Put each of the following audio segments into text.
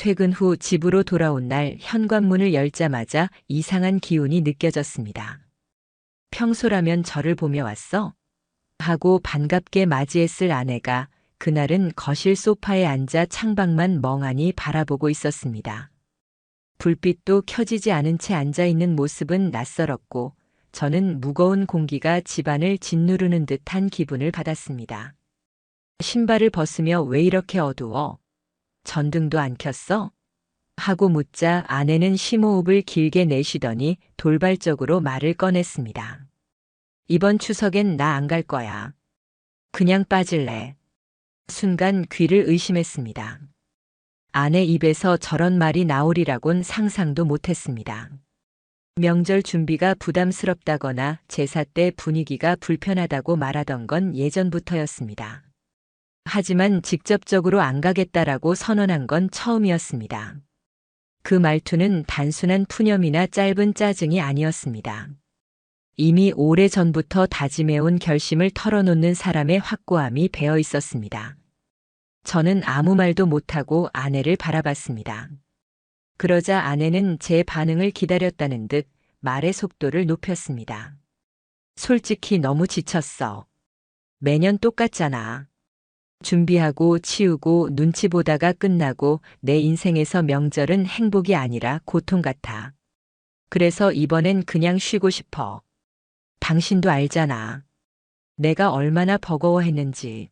퇴근 후 집으로 돌아온 날 현관문을 열자마자 이상한 기운이 느껴졌습니다. 평소라면 저를 보며 왔어? 하고 반갑게 맞이했을 아내가 그날은 거실 소파에 앉아 창밖만 멍하니 바라보고 있었습니다. 불빛도 켜지지 않은 채 앉아있는 모습은 낯설었고 저는 무거운 공기가 집안을 짓누르는 듯한 기분을 받았습니다. 신발을 벗으며 왜 이렇게 어두워? 전등도 안 켰어? 하고 묻자 아내는 심호흡을 길게 내쉬더니 돌발적으로 말을 꺼냈습니다. 이번 추석엔 나 안 갈 거야. 그냥 빠질래. 순간 귀를 의심했습니다. 아내 입에서 저런 말이 나오리라곤 상상도 못했습니다. 명절 준비가 부담스럽다거나 제사 때 분위기가 불편하다고 말하던 건 예전부터였습니다. 하지만 직접적으로 안 가겠다라고 선언한 건 처음이었습니다. 그 말투는 단순한 푸념이나 짧은 짜증이 아니었습니다. 이미 오래전부터 다짐해온 결심을 털어놓는 사람의 확고함이 배어 있었습니다. 저는 아무 말도 못하고 아내를 바라봤습니다. 그러자 아내는 제 반응을 기다렸다는 듯 말의 속도를 높였습니다. 솔직히 너무 지쳤어. 매년 똑같잖아. 준비하고 치우고 눈치 보다가 끝나고 내 인생에서 명절은 행복이 아니라 고통 같아. 그래서 이번엔 그냥 쉬고 싶어. 당신도 알잖아. 내가 얼마나 버거워했는지.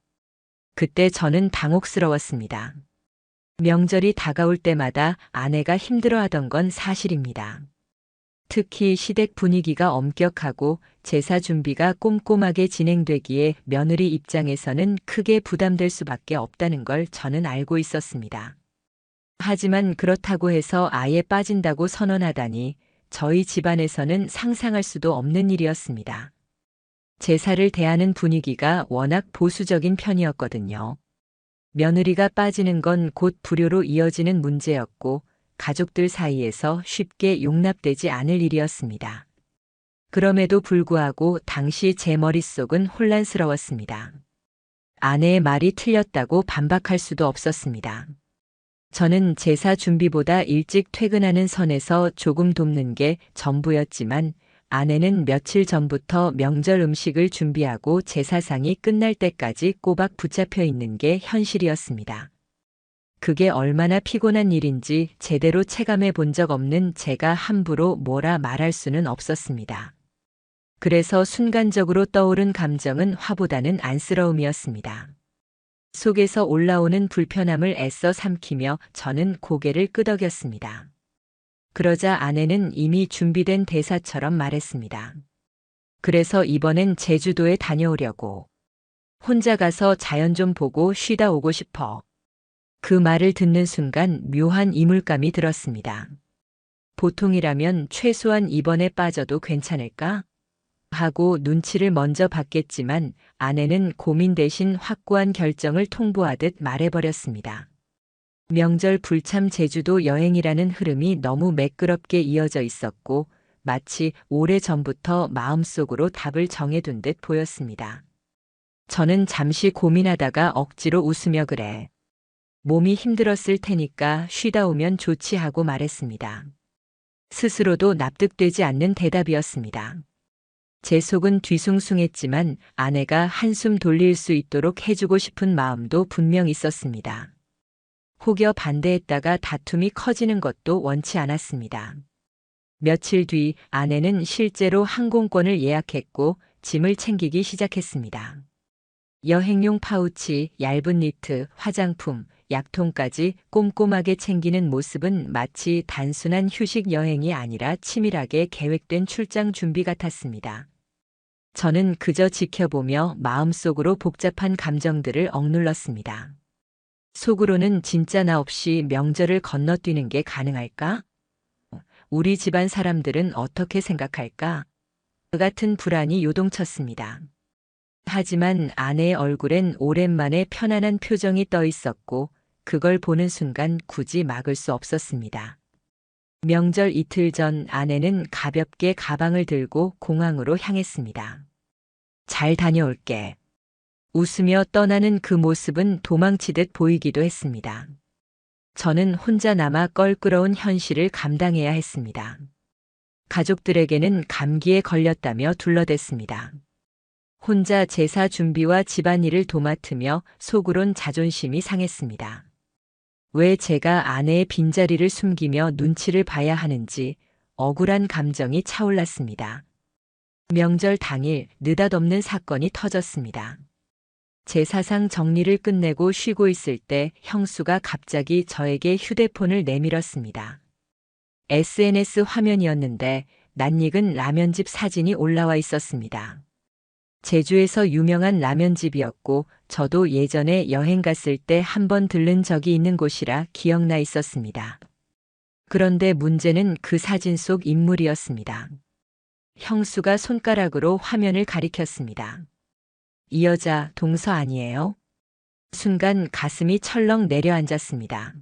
그때 저는 당혹스러웠습니다. 명절이 다가올 때마다 아내가 힘들어하던 건 사실입니다. 특히 시댁 분위기가 엄격하고 제사 준비가 꼼꼼하게 진행되기에 며느리 입장에서는 크게 부담될 수밖에 없다는 걸 저는 알고 있었습니다. 하지만 그렇다고 해서 아예 빠진다고 선언하다니 저희 집안에서는 상상할 수도 없는 일이었습니다. 제사를 대하는 분위기가 워낙 보수적인 편이었거든요. 며느리가 빠지는 건 곧 불효로 이어지는 문제였고 가족들 사이에서 쉽게 용납되지 않을 일이었습니다. 그럼에도 불구하고 당시 제 머릿속은 혼란스러웠습니다. 아내의 말이 틀렸다고 반박할 수도 없었습니다. 저는 제사 준비보다 일찍 퇴근하는 선에서 조금 돕는 게 전부였지만 아내는 며칠 전부터 명절 음식을 준비하고 제사상이 끝날 때까지 꼬박 붙잡혀 있는 게 현실이었습니다. 그게 얼마나 피곤한 일인지 제대로 체감해 본 적 없는 제가 함부로 뭐라 말할 수는 없었습니다. 그래서 순간적으로 떠오른 감정은 화보다는 안쓰러움이었습니다. 속에서 올라오는 불편함을 애써 삼키며 저는 고개를 끄덕였습니다. 그러자 아내는 이미 준비된 대사처럼 말했습니다. 그래서 이번엔 제주도에 다녀오려고. 혼자 가서 자연 좀 보고 쉬다 오고 싶어. 그 말을 듣는 순간 묘한 이물감이 들었습니다. 보통이라면 최소한 이번에 빠져도 괜찮을까? 하고 눈치를 먼저 봤겠지만 아내는 고민 대신 확고한 결정을 통보하듯 말해버렸습니다. 명절 불참 제주도 여행이라는 흐름이 너무 매끄럽게 이어져 있었고 마치 오래전부터 마음속으로 답을 정해둔 듯 보였습니다. 저는 잠시 고민하다가 억지로 웃으며 그래. 몸이 힘들었을 테니까 쉬다 오면 좋지 하고 말했습니다. 스스로도 납득되지 않는 대답이었습니다. 제 속은 뒤숭숭했지만 아내가 한숨 돌릴 수 있도록 해주고 싶은 마음도 분명 있었습니다. 혹여 반대했다가 다툼이 커지는 것도 원치 않았습니다. 며칠 뒤 아내는 실제로 항공권을 예약했고 짐을 챙기기 시작했습니다. 여행용 파우치, 얇은 니트, 화장품, 약통까지 꼼꼼하게 챙기는 모습은 마치 단순한 휴식 여행이 아니라 치밀하게 계획된 출장 준비 같았습니다. 저는 그저 지켜보며 마음속으로 복잡한 감정들을 억눌렀습니다. 속으로는 진짜 나 없이 명절을 건너뛰는 게 가능할까? 우리 집안 사람들은 어떻게 생각할까? 그 같은 불안이 요동쳤습니다. 하지만 아내의 얼굴엔 오랜만에 편안한 표정이 떠 있었고 그걸 보는 순간 굳이 막을 수 없었습니다. 명절 이틀 전 아내는 가볍게 가방을 들고 공항으로 향했습니다. 잘 다녀올게. 웃으며 떠나는 그 모습은 도망치듯 보이기도 했습니다. 저는 혼자 남아 껄끄러운 현실을 감당해야 했습니다. 가족들에게는 감기에 걸렸다며 둘러댔습니다. 혼자 제사 준비와 집안일을 도맡으며 속으론 자존심이 상했습니다. 왜 제가 아내의 빈자리를 숨기며 눈치를 봐야 하는지 억울한 감정이 차올랐습니다. 명절 당일 느닷없는 사건이 터졌습니다. 제사상 정리를 끝내고 쉬고 있을 때 형수가 갑자기 저에게 휴대폰을 내밀었습니다. SNS 화면이었는데 낯익은 라면집 사진이 올라와 있었습니다. 제주에서 유명한 라면집이었고 저도 예전에 여행 갔을 때 한번 들른 적이 있는 곳이라 기억나 있었습니다. 그런데 문제는 그 사진 속 인물이었습니다. 형수가 손가락으로 화면을 가리켰습니다. 이 여자 동서 아니에요? 순간 가슴이 철렁 내려앉았습니다.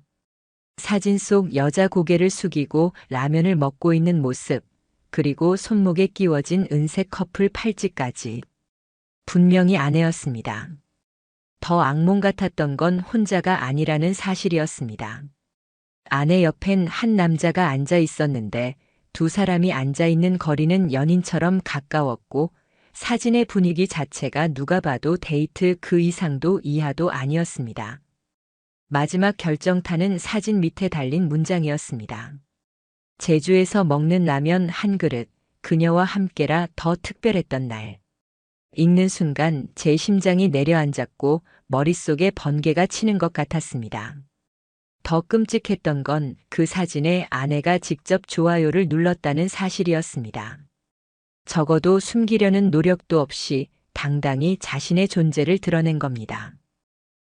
사진 속 여자 고개를 숙이고 라면을 먹고 있는 모습, 그리고 손목에 끼워진 은색 커플 팔찌까지. 분명히 아내였습니다. 더 악몽 같았던 건 혼자가 아니라는 사실이었습니다. 아내 옆엔 한 남자가 앉아 있었는데 두 사람이 앉아 있는 거리는 연인처럼 가까웠고 사진의 분위기 자체가 누가 봐도 데이트 그 이상도 이하도 아니었습니다. 마지막 결정타는 사진 밑에 달린 문장이었습니다. 제주에서 먹는 라면 한 그릇, 그녀와 함께라 더 특별했던 날. 읽는 순간 제 심장이 내려앉았고 머릿속에 번개가 치는 것 같았습니다. 더 끔찍했던 건 그 사진에 아내가 직접 좋아요를 눌렀다는 사실이었습니다. 적어도 숨기려는 노력도 없이 당당히 자신의 존재를 드러낸 겁니다.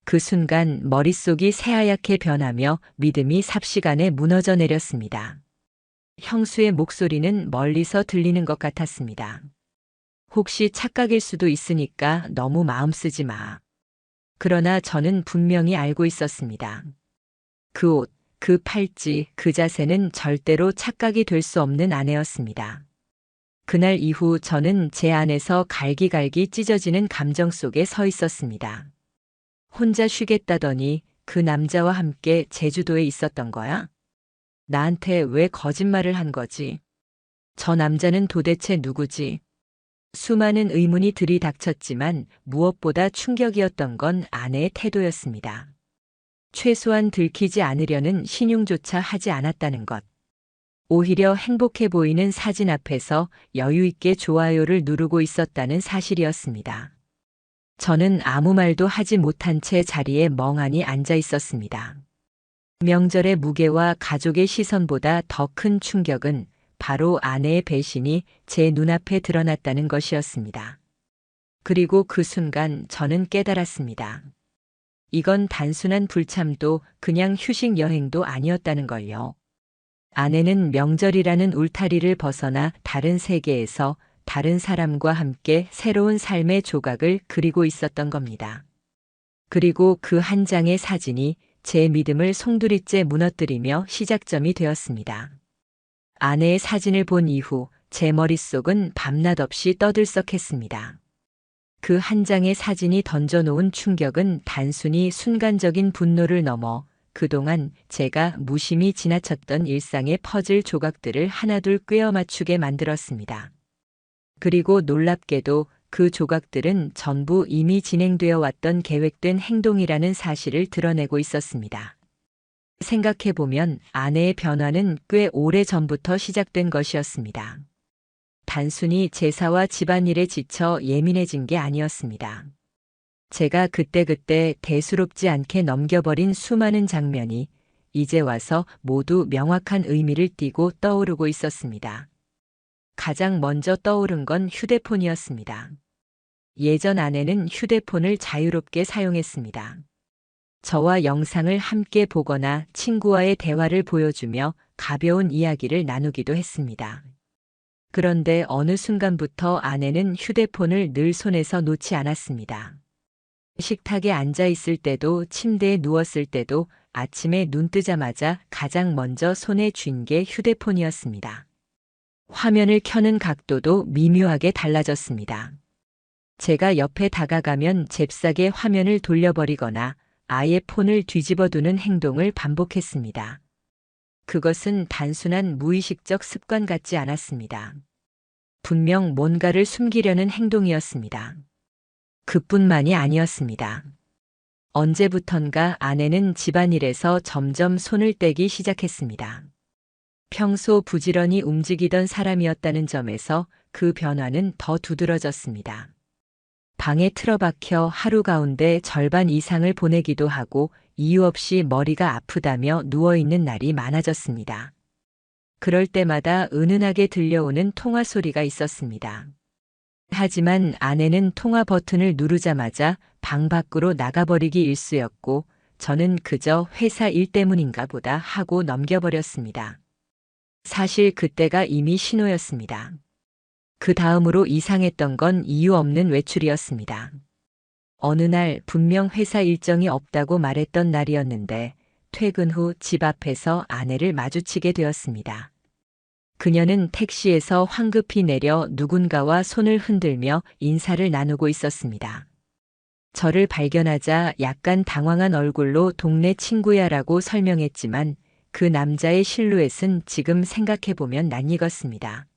그 순간 머릿속이 새하얗게 변하며 믿음이 삽시간에 무너져 내렸습니다. 형수의 목소리는 멀리서 들리는 것 같았습니다. 혹시 착각일 수도 있으니까 너무 마음 쓰지 마. 그러나 저는 분명히 알고 있었습니다. 그 옷, 그 팔찌, 그 자세는 절대로 착각이 될 수 없는 아내였습니다. 그날 이후 저는 제 안에서 갈기갈기 찢어지는 감정 속에 서 있었습니다. 혼자 쉬겠다더니 그 남자와 함께 제주도에 있었던 거야? 나한테 왜 거짓말을 한 거지? 저 남자는 도대체 누구지? 수많은 의문이 들이닥쳤지만 무엇보다 충격이었던 건 아내의 태도였습니다. 최소한 들키지 않으려는 신용조차 하지 않았다는 것. 오히려 행복해 보이는 사진 앞에서 여유 있게 좋아요를 누르고 있었다는 사실이었습니다. 저는 아무 말도 하지 못한 채 자리에 멍하니 앉아 있었습니다. 명절의 무게와 가족의 시선보다 더 큰 충격은 바로 아내의 배신이 제 눈앞에 드러났다는 것이었습니다. 그리고 그 순간 저는 깨달았습니다. 이건 단순한 불참도 그냥 휴식 여행도 아니었다는 걸요. 아내는 명절이라는 울타리를 벗어나 다른 세계에서 다른 사람과 함께 새로운 삶의 조각을 그리고 있었던 겁니다. 그리고 그 한 장의 사진이 제 믿음을 송두리째 무너뜨리며 시작점이 되었습니다. 아내의 사진을 본 이후 제 머릿속은 밤낮 없이 떠들썩했습니다. 그 한 장의 사진이 던져놓은 충격은 단순히 순간적인 분노를 넘어 그동안 제가 무심히 지나쳤던 일상의 퍼즐 조각들을 하나둘 꿰어 맞추게 만들었습니다. 그리고 놀랍게도 그 조각들은 전부 이미 진행되어 왔던 계획된 행동이라는 사실을 드러내고 있었습니다. 생각해보면 아내의 변화는 꽤 오래 전부터 시작된 것이었습니다. 단순히 제사와 집안일에 지쳐 예민해진 게 아니었습니다. 제가 그때그때 대수롭지 않게 넘겨버린 수많은 장면이 이제 와서 모두 명확한 의미를 띠고 떠오르고 있었습니다. 가장 먼저 떠오른 건 휴대폰이었습니다. 예전 아내는 휴대폰을 자유롭게 사용했습니다. 저와 영상을 함께 보거나 친구와의 대화를 보여주며 가벼운 이야기를 나누기도 했습니다. 그런데 어느 순간부터 아내는 휴대폰을 늘 손에서 놓지 않았습니다. 식탁에 앉아 있을 때도 침대에 누웠을 때도 아침에 눈 뜨자마자 가장 먼저 손에 쥔 게 휴대폰이었습니다. 화면을 켜는 각도도 미묘하게 달라졌습니다. 제가 옆에 다가가면 잽싸게 화면을 돌려버리거나 아예 폰을 뒤집어두는 행동을 반복했습니다. 그것은 단순한 무의식적 습관 같지 않았습니다. 분명 뭔가를 숨기려는 행동이었습니다. 그뿐만이 아니었습니다. 언제부턴가 아내는 집안일에서 점점 손을 떼기 시작했습니다. 평소 부지런히 움직이던 사람이었다는 점에서 그 변화는 더 두드러졌습니다. 방에 틀어박혀 하루 가운데 절반 이상을 보내기도 하고 이유 없이 머리가 아프다며 누워있는 날이 많아졌습니다. 그럴 때마다 은은하게 들려오는 통화 소리가 있었습니다. 하지만 아내는 통화 버튼을 누르자마자 방 밖으로 나가버리기 일쑤였고 저는 그저 회사 일 때문인가 보다 하고 넘겨버렸습니다. 사실 그때가 이미 신호였습니다. 그 다음으로 이상했던 건 이유 없는 외출이었습니다. 어느 날 분명 회사 일정이 없다고 말했던 날이었는데 퇴근 후 집 앞에서 아내를 마주치게 되었습니다. 그녀는 택시에서 황급히 내려 누군가와 손을 흔들며 인사를 나누고 있었습니다. 저를 발견하자 약간 당황한 얼굴로 동네 친구야라고 설명했지만 그 남자의 실루엣은 지금 생각해보면 낯익었습니다.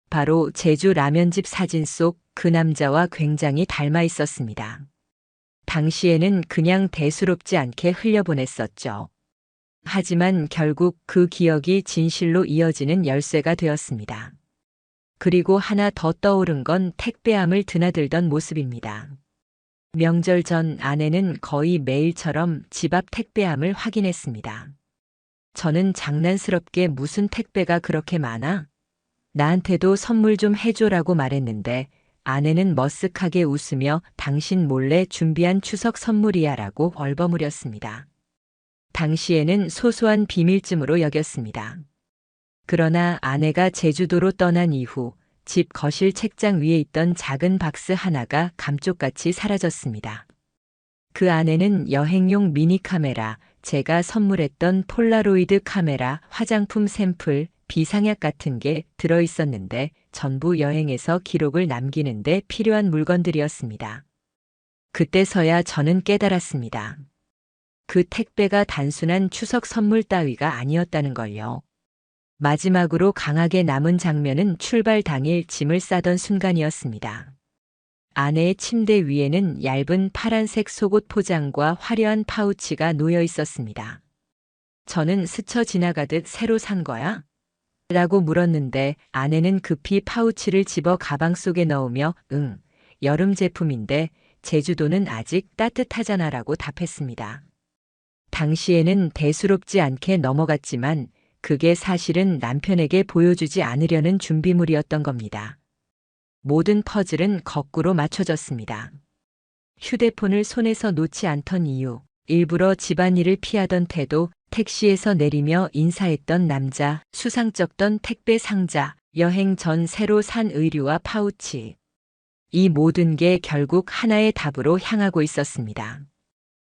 바로 제주 라면집 사진 속 그 남자와 굉장히 닮아 있었습니다. 당시에는 그냥 대수롭지 않게 흘려보냈었죠. 하지만 결국 그 기억이 진실로 이어지는 열쇠가 되었습니다. 그리고 하나 더 떠오른 건 택배함을 드나들던 모습입니다. 명절 전 아내는 거의 매일처럼 집 앞 택배함을 확인했습니다. 저는 장난스럽게 무슨 택배가 그렇게 많아? 나한테도 선물 좀 해줘라고 말했는데 아내는 머쓱하게 웃으며 당신 몰래 준비한 추석 선물이야 라고 얼버무렸습니다. 당시에는 소소한 비밀쯤으로 여겼습니다. 그러나 아내가 제주도로 떠난 이후 집 거실 책장 위에 있던 작은 박스 하나가 감쪽같이 사라졌습니다. 그 안에는 여행용 미니 카메라, 제가 선물했던 폴라로이드 카메라, 화장품 샘플, 비상약 같은 게 들어있었는데 전부 여행에서 기록을 남기는 데 필요한 물건들이었습니다. 그때서야 저는 깨달았습니다. 그 택배가 단순한 추석 선물 따위가 아니었다는 걸요. 마지막으로 강하게 남은 장면은 출발 당일 짐을 싸던 순간이었습니다. 아내의 침대 위에는 얇은 파란색 속옷 포장과 화려한 파우치가 놓여 있었습니다. 저는 스쳐 지나가듯 새로 산 거야? 라고 물었는데 아내는 급히 파우치를 집어 가방 속에 넣으며 응, 여름 제품인데 제주도는 아직 따뜻하잖아 라고 답했습니다. 당시에는 대수롭지 않게 넘어갔지만 그게 사실은 남편에게 보여주지 않으려는 준비물이었던 겁니다. 모든 퍼즐은 거꾸로 맞춰졌습니다. 휴대폰을 손에서 놓지 않던 이유, 일부러 집안일을 피하던 태도, 택시에서 내리며 인사했던 남자, 수상쩍던 택배 상자, 여행 전 새로 산 의류와 파우치. 이 모든 게 결국 하나의 답으로 향하고 있었습니다.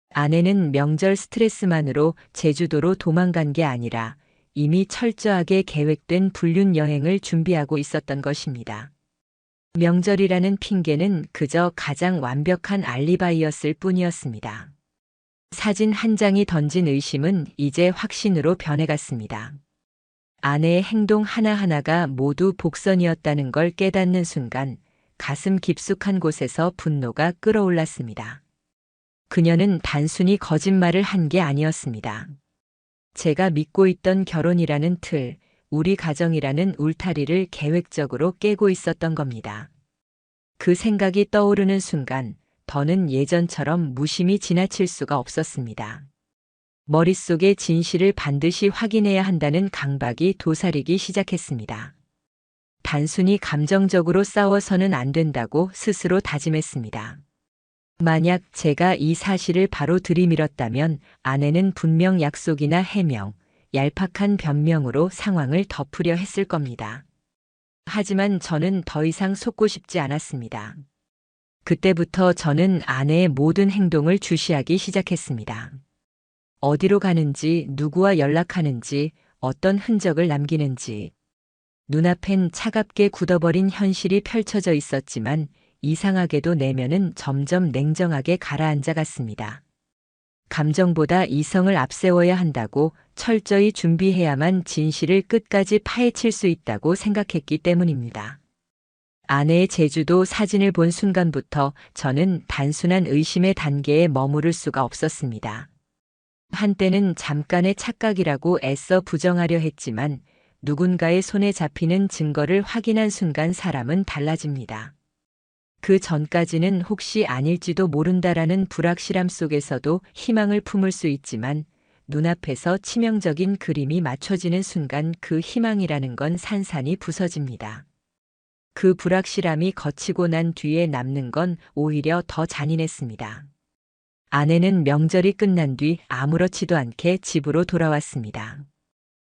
아내는 명절 스트레스만으로 제주도로 도망간 게 아니라 이미 철저하게 계획된 불륜 여행을 준비하고 있었던 것입니다. 명절이라는 핑계는 그저 가장 완벽한 알리바이였을 뿐이었습니다. 사진 한 장이 던진 의심은 이제 확신으로 변해갔습니다. 아내의 행동 하나하나가 모두 복선이었다는 걸 깨닫는 순간 가슴 깊숙한 곳에서 분노가 끓어올랐습니다. 그녀는 단순히 거짓말을 한 게 아니었습니다. 제가 믿고 있던 결혼이라는 틀, 우리 가정이라는 울타리를 계획적으로 깨고 있었던 겁니다. 그 생각이 떠오르는 순간 더는 예전처럼 무심히 지나칠 수가 없었습니다. 머릿속의 진실을 반드시 확인해야 한다는 강박이 도사리기 시작했습니다. 단순히 감정적으로 싸워서는 안 된다고 스스로 다짐했습니다. 만약 제가 이 사실을 바로 들이밀었다면 아내는 분명 약속이나 해명, 얄팍한 변명으로 상황을 덮으려 했을 겁니다. 하지만 저는 더 이상 속고 싶지 않았습니다. 그때부터 저는 아내의 모든 행동을 주시하기 시작했습니다. 어디로 가는지, 누구와 연락하는지, 어떤 흔적을 남기는지. 눈앞엔 차갑게 굳어버린 현실이 펼쳐져 있었지만 이상하게도 내면은 점점 냉정하게 가라앉아 갔습니다. 감정보다 이성을 앞세워야 한다고 철저히 준비해야만 진실을 끝까지 파헤칠 수 있다고 생각했기 때문입니다. 아내의 제주도 사진을 본 순간부터 저는 단순한 의심의 단계에 머무를 수가 없었습니다. 한때는 잠깐의 착각이라고 애써 부정하려 했지만 누군가의 손에 잡히는 증거를 확인한 순간 사람은 달라집니다. 그 전까지는 혹시 아닐지도 모른다라는 불확실함 속에서도 희망을 품을 수 있지만 눈앞에서 치명적인 그림이 맞춰지는 순간 그 희망이라는 건 산산이 부서집니다. 그 불확실함이 거치고 난 뒤에 남는 건 오히려 더 잔인했습니다. 아내는 명절이 끝난 뒤 아무렇지도 않게 집으로 돌아왔습니다.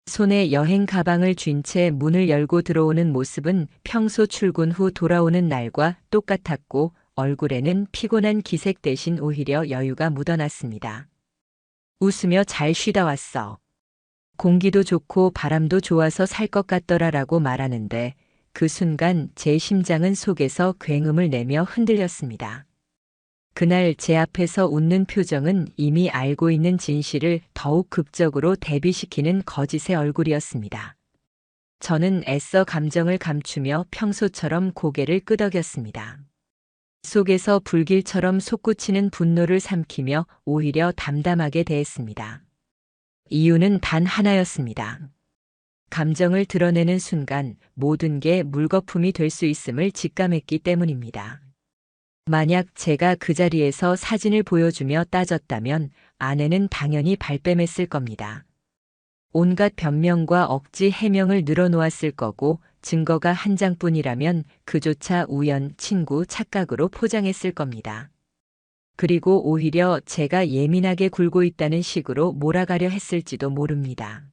손에 여행 가방을 쥔 채 문을 열고 들어오는 모습은 평소 출근 후 돌아오는 날과 똑같았고 얼굴에는 피곤한 기색 대신 오히려 여유가 묻어났습니다. 웃으며 잘 쉬다 왔어. 공기도 좋고 바람도 좋아서 살 것 같더라라고 말하는데 그 순간 제 심장은 속에서 굉음을 내며 흔들렸습니다. 그날 제 앞에서 웃는 표정은 이미 알고 있는 진실을 더욱 극적으로 대비시키는 거짓의 얼굴이었습니다. 저는 애써 감정을 감추며 평소처럼 고개를 끄덕였습니다. 속에서 불길처럼 솟구치는 분노를 삼키며 오히려 담담하게 대했습니다. 이유는 단 하나였습니다. 감정을 드러내는 순간 모든 게 물거품이 될 수 있음을 직감했기 때문입니다. 만약 제가 그 자리에서 사진을 보여주며 따졌다면 아내는 당연히 발뺌했을 겁니다. 온갖 변명과 억지 해명을 늘어놓았을 거고 증거가 한 장뿐이라면 그조차 우연, 친구, 착각으로 포장했을 겁니다. 그리고 오히려 제가 예민하게 굴고 있다는 식으로 몰아가려 했을지도 모릅니다.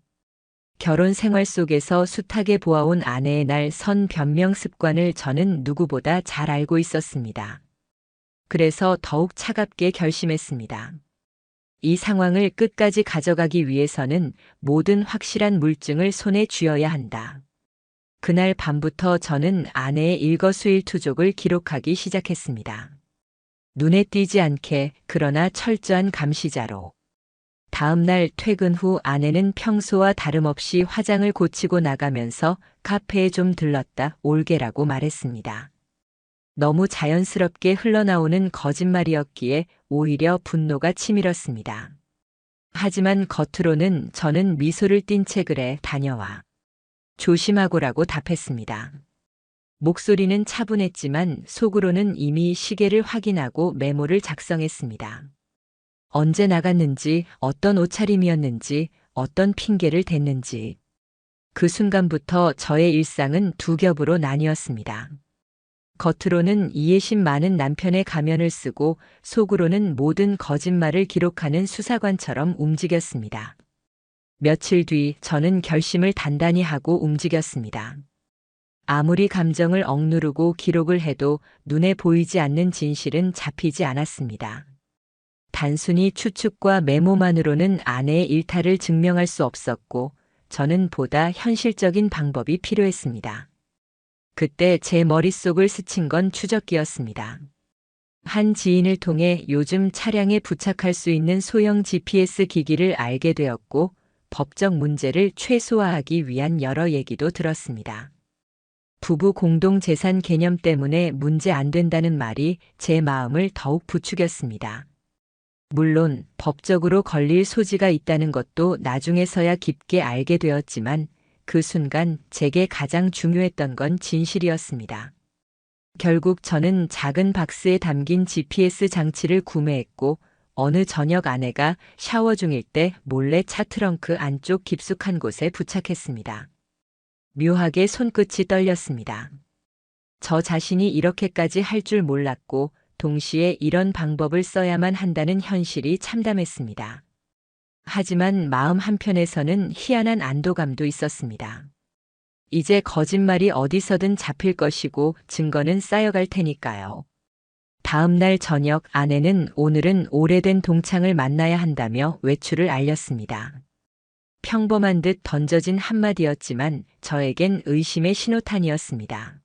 결혼 생활 속에서 숱하게 보아온 아내의 날 선 변명 습관을 저는 누구보다 잘 알고 있었습니다. 그래서 더욱 차갑게 결심했습니다. 이 상황을 끝까지 가져가기 위해서는 모든 확실한 물증을 손에 쥐어야 한다. 그날 밤부터 저는 아내의 일거수일투족을 기록하기 시작했습니다. 눈에 띄지 않게 그러나 철저한 감시자로. 다음 날 퇴근 후 아내는 평소와 다름없이 화장을 고치고 나가면서 카페에 좀 들렀다 올게라고 말했습니다. 너무 자연스럽게 흘러나오는 거짓말이었기에 오히려 분노가 치밀었습니다. 하지만 겉으로는 저는 미소를 띤 채 그래 다녀와. 조심하고라고 답했습니다. 목소리는 차분했지만 속으로는 이미 시계를 확인하고 메모를 작성했습니다. 언제 나갔는지, 어떤 옷차림이었는지, 어떤 핑계를 댔는지. 그 순간부터 저의 일상은 두 겹으로 나뉘었습니다. 겉으로는 이해심 많은 남편의 가면을 쓰고 속으로는 모든 거짓말을 기록하는 수사관처럼 움직였습니다. 며칠 뒤 저는 결심을 단단히 하고 움직였습니다. 아무리 감정을 억누르고 기록을 해도 눈에 보이지 않는 진실은 잡히지 않았습니다. 단순히 추측과 메모만으로는 아내의 일탈을 증명할 수 없었고 저는 보다 현실적인 방법이 필요했습니다. 그때 제 머릿속을 스친 건 추적기였습니다. 한 지인을 통해 요즘 차량에 부착할 수 있는 소형 GPS 기기를 알게 되었고 법적 문제를 최소화하기 위한 여러 얘기도 들었습니다. 부부 공동재산 개념 때문에 문제 안 된다는 말이 제 마음을 더욱 부추겼습니다. 물론 법적으로 걸릴 소지가 있다는 것도 나중에서야 깊게 알게 되었지만 그 순간 제게 가장 중요했던 건 진실이었습니다. 결국 저는 작은 박스에 담긴 GPS 장치를 구매했고 어느 저녁 아내가 샤워 중일 때 몰래 차 트렁크 안쪽 깊숙한 곳에 부착했습니다. 묘하게 손끝이 떨렸습니다. 저 자신이 이렇게까지 할 줄 몰랐고 동시에 이런 방법을 써야만 한다는 현실이 참담했습니다. 하지만 마음 한편에서는 희한한 안도감도 있었습니다. 이제 거짓말이 어디서든 잡힐 것이고 증거는 쌓여갈 테니까요. 다음 날 저녁 아내는 오늘은 오래된 동창을 만나야 한다며 외출을 알렸습니다. 평범한 듯 던져진 한마디였지만 저에겐 의심의 신호탄이었습니다.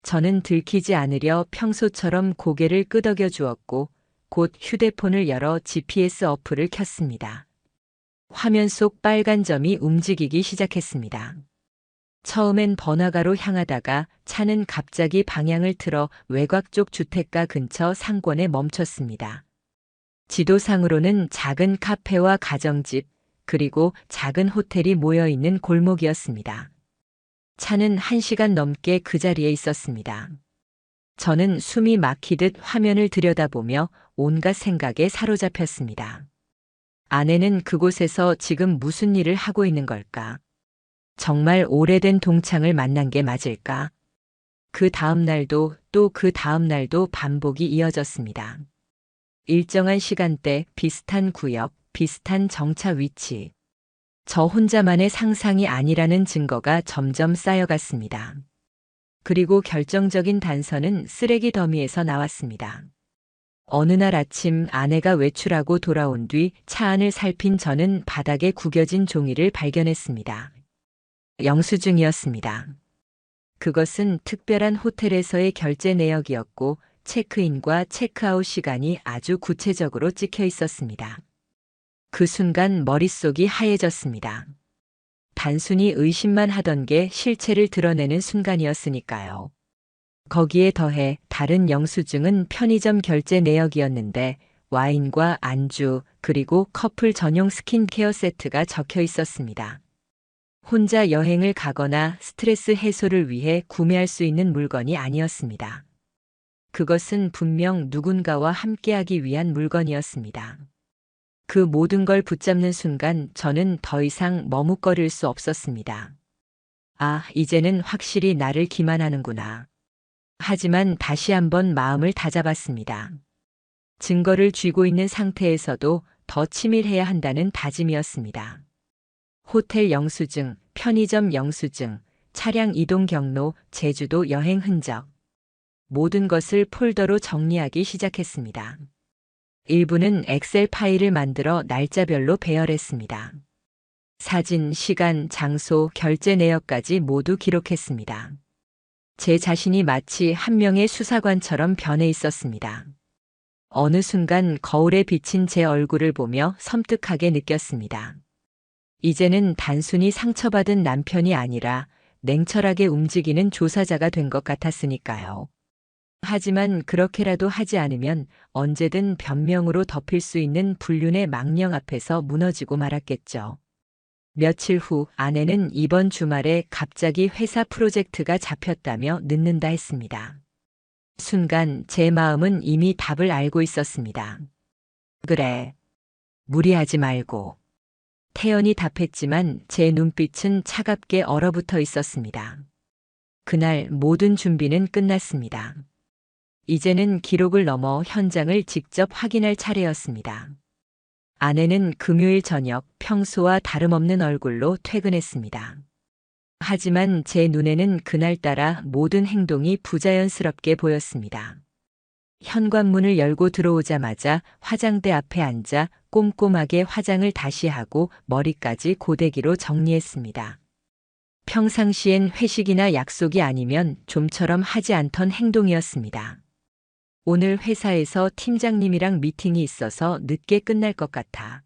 저는 들키지 않으려 평소처럼 고개를 끄덕여 주었고 곧 휴대폰을 열어 GPS 어플을 켰습니다. 화면 속 빨간 점이 움직이기 시작했습니다. 처음엔 번화가로 향하다가 차는 갑자기 방향을 틀어 외곽 쪽 주택가 근처 상권에 멈췄습니다. 지도상으로는 작은 카페와 가정집, 그리고 작은 호텔이 모여 있는 골목이었습니다. 차는 1시간 넘게 그 자리에 있었습니다. 저는 숨이 막히듯 화면을 들여다보며 온갖 생각에 사로잡혔습니다. 아내는 그곳에서 지금 무슨 일을 하고 있는 걸까? 정말 오래된 동창을 만난 게 맞을까? 그 다음 날도 또 그 다음 날도 반복이 이어졌습니다. 일정한 시간대, 비슷한 구역, 비슷한 정차 위치. 저 혼자만의 상상이 아니라는 증거가 점점 쌓여갔습니다. 그리고 결정적인 단서는 쓰레기 더미에서 나왔습니다. 어느 날 아침 아내가 외출하고 돌아온 뒤 차 안을 살핀 저는 바닥에 구겨진 종이를 발견했습니다. 영수증이었습니다. 그것은 특별한 호텔에서의 결제 내역이었고 체크인과 체크아웃 시간이 아주 구체적으로 찍혀 있었습니다. 그 순간 머릿속이 하얘졌습니다. 단순히 의심만 하던 게 실체를 드러내는 순간이었으니까요. 거기에 더해 다른 영수증은 편의점 결제 내역이었는데 와인과 안주 그리고 커플 전용 스킨케어 세트가 적혀 있었습니다. 혼자 여행을 가거나 스트레스 해소를 위해 구매할 수 있는 물건이 아니었습니다. 그것은 분명 누군가와 함께하기 위한 물건이었습니다. 그 모든 걸 붙잡는 순간 저는 더 이상 머뭇거릴 수 없었습니다. 아, 이제는 확실히 나를 기만하는구나. 하지만 다시 한번 마음을 다잡았습니다. 증거를 쥐고 있는 상태에서도 더 치밀해야 한다는 다짐이었습니다. 호텔 영수증, 편의점 영수증, 차량 이동 경로, 제주도 여행 흔적. 모든 것을 폴더로 정리하기 시작했습니다. 일부는 엑셀 파일을 만들어 날짜별로 배열했습니다. 사진, 시간, 장소, 결제 내역까지 모두 기록했습니다. 제 자신이 마치 한 명의 수사관처럼 변해 있었습니다. 어느 순간 거울에 비친 제 얼굴을 보며 섬뜩하게 느꼈습니다. 이제는 단순히 상처받은 남편이 아니라 냉철하게 움직이는 조사자가 된 것 같았으니까요. 하지만 그렇게라도 하지 않으면 언제든 변명으로 덮일 수 있는 불륜의 망령 앞에서 무너지고 말았겠죠. 며칠 후 아내는 이번 주말에 갑자기 회사 프로젝트가 잡혔다며 늦는다 했습니다. 순간 제 마음은 이미 답을 알고 있었습니다. 그래, 무리하지 말고. 태연이 답했지만 제 눈빛은 차갑게 얼어붙어 있었습니다. 그날 모든 준비는 끝났습니다. 이제는 기록을 넘어 현장을 직접 확인할 차례였습니다. 아내는 금요일 저녁 평소와 다름없는 얼굴로 퇴근했습니다. 하지만 제 눈에는 그날따라 모든 행동이 부자연스럽게 보였습니다. 현관문을 열고 들어오자마자 화장대 앞에 앉아 꼼꼼하게 화장을 다시 하고 머리까지 고데기로 정리했습니다. 평상시엔 회식이나 약속이 아니면 좀처럼 하지 않던 행동이었습니다. 오늘 회사에서 팀장님이랑 미팅이 있어서 늦게 끝날 것 같아.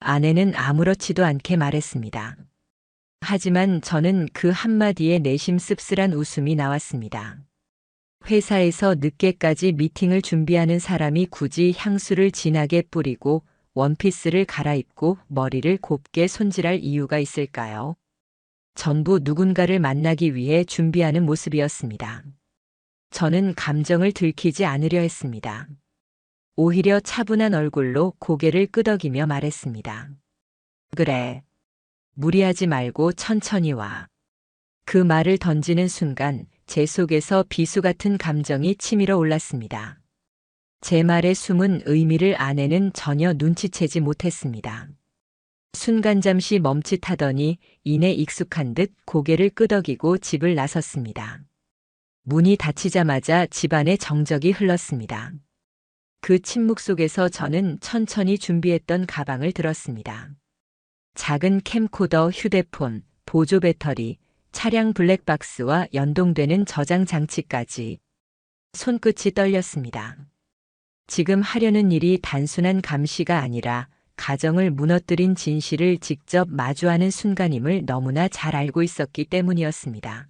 아내는 아무렇지도 않게 말했습니다. 하지만 저는 그 한마디에 내심 씁쓸한 웃음이 나왔습니다. 회사에서 늦게까지 미팅을 준비하는 사람이 굳이 향수를 진하게 뿌리고 원피스를 갈아입고 머리를 곱게 손질할 이유가 있을까요? 전부 누군가를 만나기 위해 준비하는 모습이었습니다. 저는 감정을 들키지 않으려 했습니다. 오히려 차분한 얼굴로 고개를 끄덕이며 말했습니다. 그래. 무리하지 말고 천천히 와. 그 말을 던지는 순간 제 속에서 비수 같은 감정이 치밀어 올랐습니다. 제 말의 숨은 의미를 아내는 전혀 눈치채지 못했습니다. 순간 잠시 멈칫하더니 이내 익숙한 듯 고개를 끄덕이고 집을 나섰습니다. 문이 닫히자마자 집안에 정적이 흘렀습니다. 그 침묵 속에서 저는 천천히 준비했던 가방을 들었습니다. 작은 캠코더, 휴대폰, 보조 배터리, 차량 블랙박스와 연동되는 저장 장치까지. 손끝이 떨렸습니다. 지금 하려는 일이 단순한 감시가 아니라 가정을 무너뜨린 진실을 직접 마주하는 순간임을 너무나 잘 알고 있었기 때문이었습니다.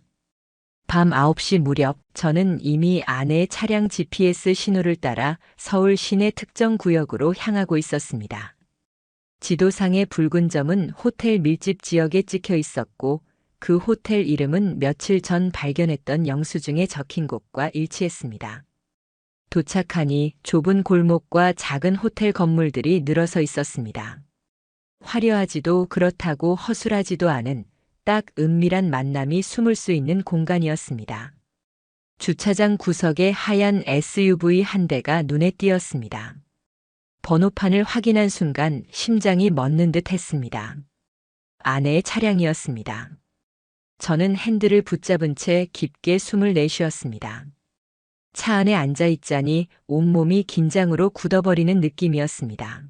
밤 9시 무렵 저는 이미 아내의 차량 GPS 신호를 따라 서울 시내 특정 구역으로 향하고 있었습니다. 지도상의 붉은 점은 호텔 밀집 지역에 찍혀 있었고 그 호텔 이름은 며칠 전 발견했던 영수증에 적힌 곳과 일치했습니다. 도착하니 좁은 골목과 작은 호텔 건물들이 늘어서 있었습니다. 화려하지도 그렇다고 허술하지도 않은 딱 은밀한 만남이 숨을 수 있는 공간이었습니다. 주차장 구석에 하얀 SUV 한 대가 눈에 띄었습니다. 번호판을 확인한 순간 심장이 멎는 듯 했습니다. 아내의 차량이었습니다. 저는 핸들을 붙잡은 채 깊게 숨을 내쉬었습니다. 차 안에 앉아 있자니 온몸이 긴장으로 굳어버리는 느낌이었습니다.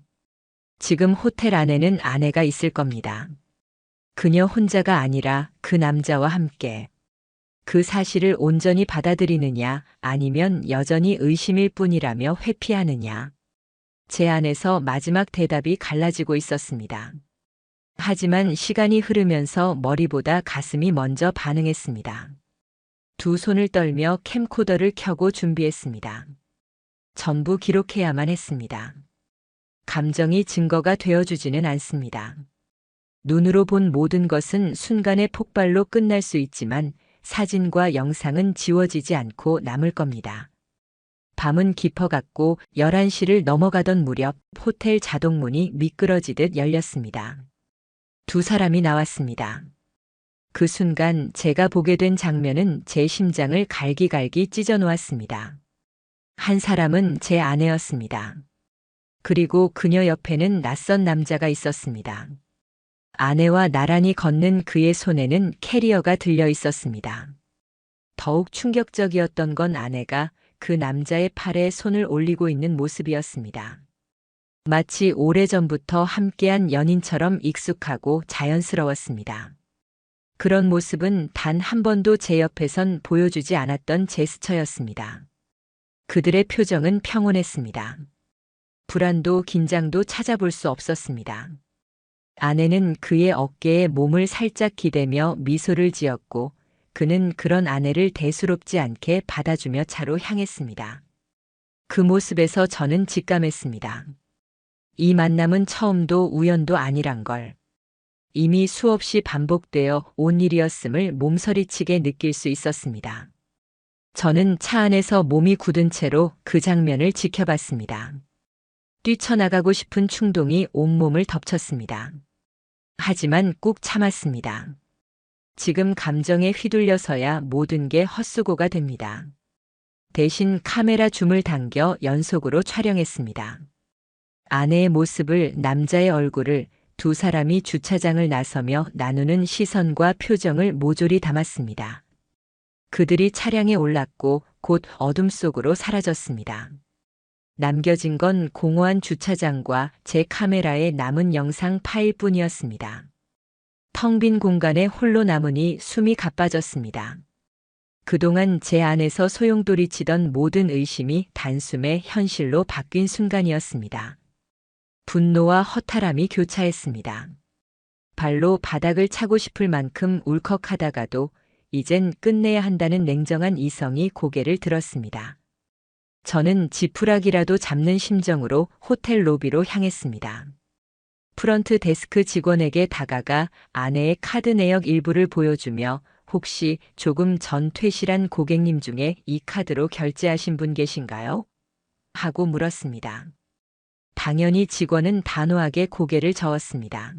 지금 호텔 안에는 아내가 있을 겁니다. 그녀 혼자가 아니라 그 남자와 함께. 그 사실을 온전히 받아들이느냐 아니면 여전히 의심일 뿐이라며 회피하느냐. 제 안에서 마지막 대답이 갈라지고 있었습니다. 하지만 시간이 흐르면서 머리보다 가슴이 먼저 반응했습니다. 두 손을 떨며 캠코더를 켜고 준비했습니다. 전부 기록해야만 했습니다. 감정이 증거가 되어주지는 않습니다. 눈으로 본 모든 것은 순간의 폭발로 끝날 수 있지만 사진과 영상은 지워지지 않고 남을 겁니다. 밤은 깊어갔고 11시를 넘어가던 무렵 호텔 자동문이 미끄러지듯 열렸습니다. 두 사람이 나왔습니다. 그 순간 제가 보게 된 장면은 제 심장을 갈기갈기 찢어 놓았습니다. 한 사람은 제 아내였습니다. 그리고 그녀 옆에는 낯선 남자가 있었습니다. 아내와 나란히 걷는 그의 손에는 캐리어가 들려 있었습니다. 더욱 충격적이었던 건 아내가 그 남자의 팔에 손을 올리고 있는 모습이었습니다. 마치 오래전부터 함께한 연인처럼 익숙하고 자연스러웠습니다. 그런 모습은 단 한 번도 제 옆에선 보여주지 않았던 제스처였습니다. 그들의 표정은 평온했습니다. 불안도 긴장도 찾아볼 수 없었습니다. 아내는 그의 어깨에 몸을 살짝 기대며 미소를 지었고 그는 그런 아내를 대수롭지 않게 받아주며 차로 향했습니다. 그 모습에서 저는 직감했습니다. 이 만남은 처음도 우연도 아니란 걸. 이미 수없이 반복되어 온 일이었음을 몸서리치게 느낄 수 있었습니다. 저는 차 안에서 몸이 굳은 채로 그 장면을 지켜봤습니다. 뛰쳐나가고 싶은 충동이 온몸을 덮쳤습니다. 하지만 꾹 참았습니다. 지금 감정에 휘둘려서야 모든 게 헛수고가 됩니다. 대신 카메라 줌을 당겨 연속으로 촬영했습니다. 아내의 모습을, 남자의 얼굴을, 두 사람이 주차장을 나서며 나누는 시선과 표정을 모조리 담았습니다. 그들이 차량에 올랐고 곧 어둠 속으로 사라졌습니다. 남겨진 건 공허한 주차장과 제 카메라에 남은 영상 파일뿐이었습니다. 텅 빈 공간에 홀로 남으니 숨이 가빠졌습니다. 그동안 제 안에서 소용돌이치던 모든 의심이 단숨에 현실로 바뀐 순간이었습니다. 분노와 허탈함이 교차했습니다. 발로 바닥을 차고 싶을 만큼 울컥하다가도 이젠 끝내야 한다는 냉정한 이성이 고개를 들었습니다. 저는 지푸라기라도 잡는 심정으로 호텔 로비로 향했습니다. 프런트 데스크 직원에게 다가가 아내의 카드 내역 일부를 보여주며 혹시 조금 전 퇴실한 고객님 중에 이 카드로 결제하신 분 계신가요? 하고 물었습니다. 당연히 직원은 단호하게 고개를 저었습니다.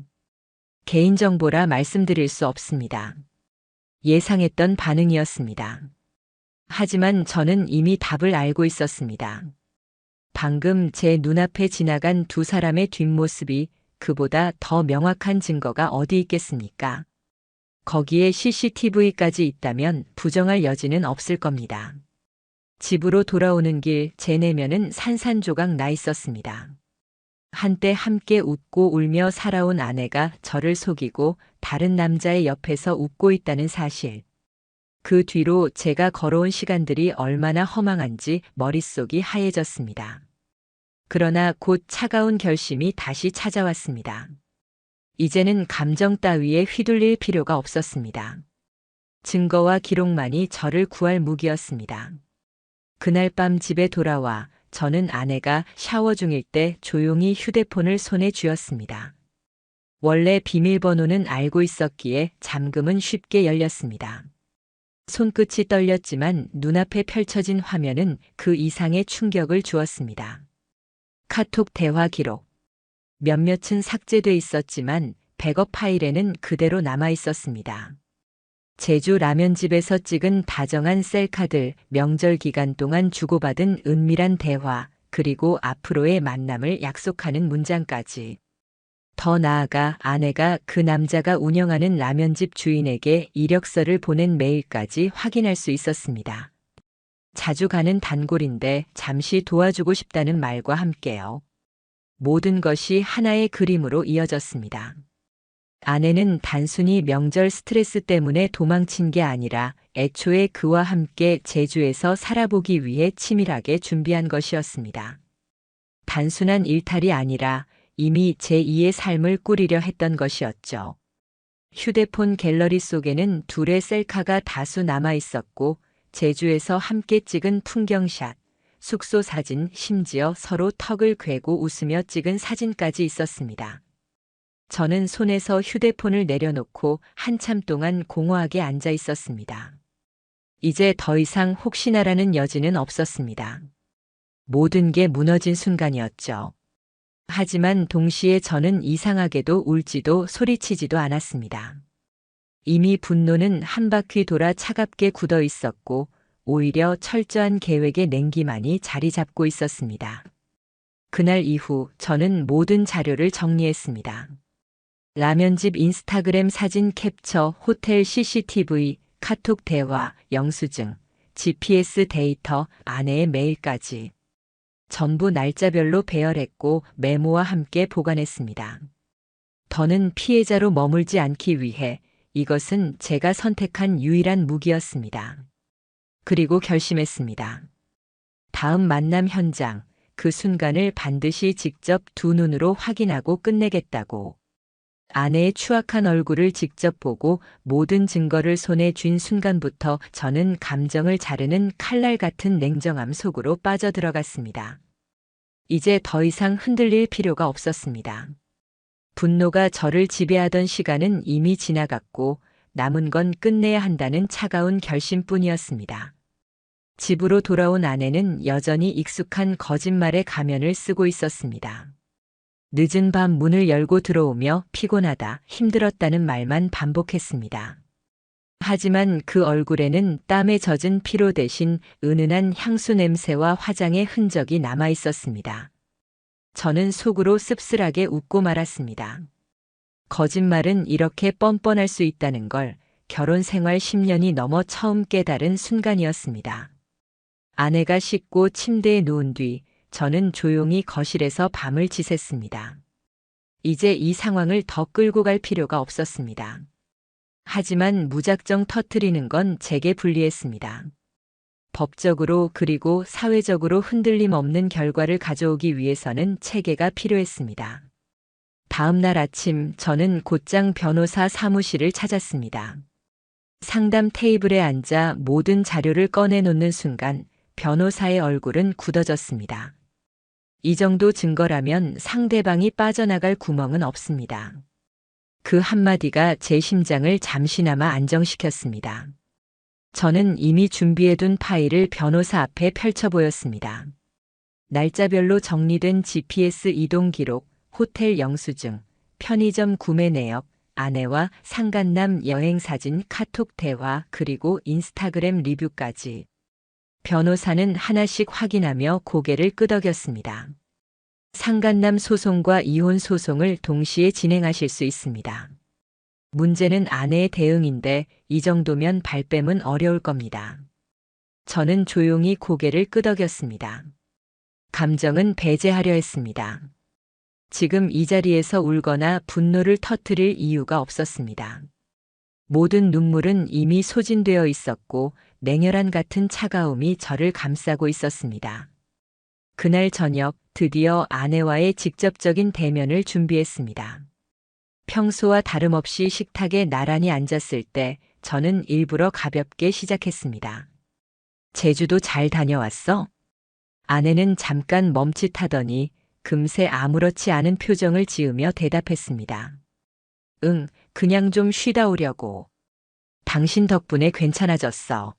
개인정보라 말씀드릴 수 없습니다. 예상했던 반응이었습니다. 하지만 저는 이미 답을 알고 있었습니다. 방금 제 눈앞에 지나간 두 사람의 뒷모습이 그보다 더 명확한 증거가 어디 있겠습니까? 거기에 CCTV까지 있다면 부정할 여지는 없을 겁니다. 집으로 돌아오는 길 제 내면은 산산조각 나 있었습니다. 한때 함께 웃고 울며 살아온 아내가 저를 속이고 다른 남자의 옆에서 웃고 있다는 사실. 그 뒤로 제가 걸어온 시간들이 얼마나 허망한지 머릿속이 하얘졌습니다. 그러나 곧 차가운 결심이 다시 찾아왔습니다. 이제는 감정 따위에 휘둘릴 필요가 없었습니다. 증거와 기록만이 저를 구할 무기였습니다. 그날 밤 집에 돌아와 저는 아내가 샤워 중일 때 조용히 휴대폰을 손에 쥐었습니다. 원래 비밀번호는 알고 있었기에 잠금은 쉽게 열렸습니다. 손끝이 떨렸지만 눈앞에 펼쳐진 화면은 그 이상의 충격을 주었습니다. 카톡 대화 기록. 몇몇은 삭제돼 있었지만 백업 파일에는 그대로 남아 있었습니다. 제주 라면집에서 찍은 다정한 셀카들, 명절 기간 동안 주고받은 은밀한 대화, 그리고 앞으로의 만남을 약속하는 문장까지. 더 나아가 아내가 그 남자가 운영하는 라면집 주인에게 이력서를 보낸 메일까지 확인할 수 있었습니다. 자주 가는 단골인데 잠시 도와주고 싶다는 말과 함께요. 모든 것이 하나의 그림으로 이어졌습니다. 아내는 단순히 명절 스트레스 때문에 도망친 게 아니라 애초에 그와 함께 제주에서 살아보기 위해 치밀하게 준비한 것이었습니다. 단순한 일탈이 아니라 이미 제2의 삶을 꾸리려 했던 것이었죠. 휴대폰 갤러리 속에는 둘의 셀카가 다수 남아 있었고 제주에서 함께 찍은 풍경샷, 숙소 사진, 심지어 서로 턱을 괴고 웃으며 찍은 사진까지 있었습니다. 저는 손에서 휴대폰을 내려놓고 한참 동안 공허하게 앉아 있었습니다. 이제 더 이상 혹시나라는 여지는 없었습니다. 모든 게 무너진 순간이었죠. 하지만 동시에 저는 이상하게도 울지도 소리치지도 않았습니다. 이미 분노는 한 바퀴 돌아 차갑게 굳어 있었고 오히려 철저한 계획의 냉기만이 자리 잡고 있었습니다. 그날 이후 저는 모든 자료를 정리했습니다. 라면집 인스타그램 사진 캡처, 호텔 CCTV, 카톡 대화, 영수증, GPS 데이터, 아내의 메일까지. 전부 날짜별로 배열했고 메모와 함께 보관했습니다. 더는 피해자로 머물지 않기 위해 이것은 제가 선택한 유일한 무기였습니다. 그리고 결심했습니다. 다음 만남 현장, 그 순간을 반드시 직접 두 눈으로 확인하고 끝내겠다고. 아내의 추악한 얼굴을 직접 보고 모든 증거를 손에 쥔 순간부터 저는 감정을 자르는 칼날 같은 냉정함 속으로 빠져들어갔습니다. 이제 더 이상 흔들릴 필요가 없었습니다. 분노가 저를 지배하던 시간은 이미 지나갔고 남은 건 끝내야 한다는 차가운 결심뿐이었습니다. 집으로 돌아온 아내는 여전히 익숙한 거짓말의 가면을 쓰고 있었습니다. 늦은 밤 문을 열고 들어오며 피곤하다, 힘들었다는 말만 반복했습니다. 하지만 그 얼굴에는 땀에 젖은 피로 대신 은은한 향수 냄새와 화장의 흔적이 남아 있었습니다. 저는 속으로 씁쓸하게 웃고 말았습니다. 거짓말은 이렇게 뻔뻔할 수 있다는 걸 결혼 생활 10년이 넘어 처음 깨달은 순간이었습니다. 아내가 씻고 침대에 누운 뒤 저는 조용히 거실에서 밤을 지샜습니다. 이제 이 상황을 더 끌고 갈 필요가 없었습니다. 하지만 무작정 터뜨리는 건 제게 불리했습니다. 법적으로 그리고 사회적으로 흔들림 없는 결과를 가져오기 위해서는 체계가 필요했습니다. 다음 날 아침 저는 곧장 변호사 사무실을 찾았습니다. 상담 테이블에 앉아 모든 자료를 꺼내놓는 순간 변호사의 얼굴은 굳어졌습니다. 이 정도 증거라면 상대방이 빠져나갈 구멍은 없습니다. 그 한마디가 제 심장을 잠시나마 안정시켰습니다. 저는 이미 준비해둔 파일을 변호사 앞에 펼쳐 보였습니다. 날짜별로 정리된 GPS 이동 기록, 호텔 영수증, 편의점 구매 내역, 아내와 상간남 여행 사진, 카톡 대화, 그리고 인스타그램 리뷰까지. 변호사는 하나씩 확인하며 고개를 끄덕였습니다. 상간남 소송과 이혼 소송을 동시에 진행하실 수 있습니다. 문제는 아내의 대응인데 이 정도면 발뺌은 어려울 겁니다. 저는 조용히 고개를 끄덕였습니다. 감정은 배제하려 했습니다. 지금 이 자리에서 울거나 분노를 터뜨릴 이유가 없었습니다. 모든 눈물은 이미 소진되어 있었고 냉혈한 같은 차가움이 저를 감싸고 있었습니다. 그날 저녁 드디어 아내와의 직접적인 대면을 준비했습니다. 평소와 다름없이 식탁에 나란히 앉았을 때 저는 일부러 가볍게 시작했습니다. 제주도 잘 다녀왔어? 아내는 잠깐 멈칫하더니 금세 아무렇지 않은 표정을 지으며 대답했습니다. 응, 그냥 좀 쉬다 오려고. 당신 덕분에 괜찮아졌어.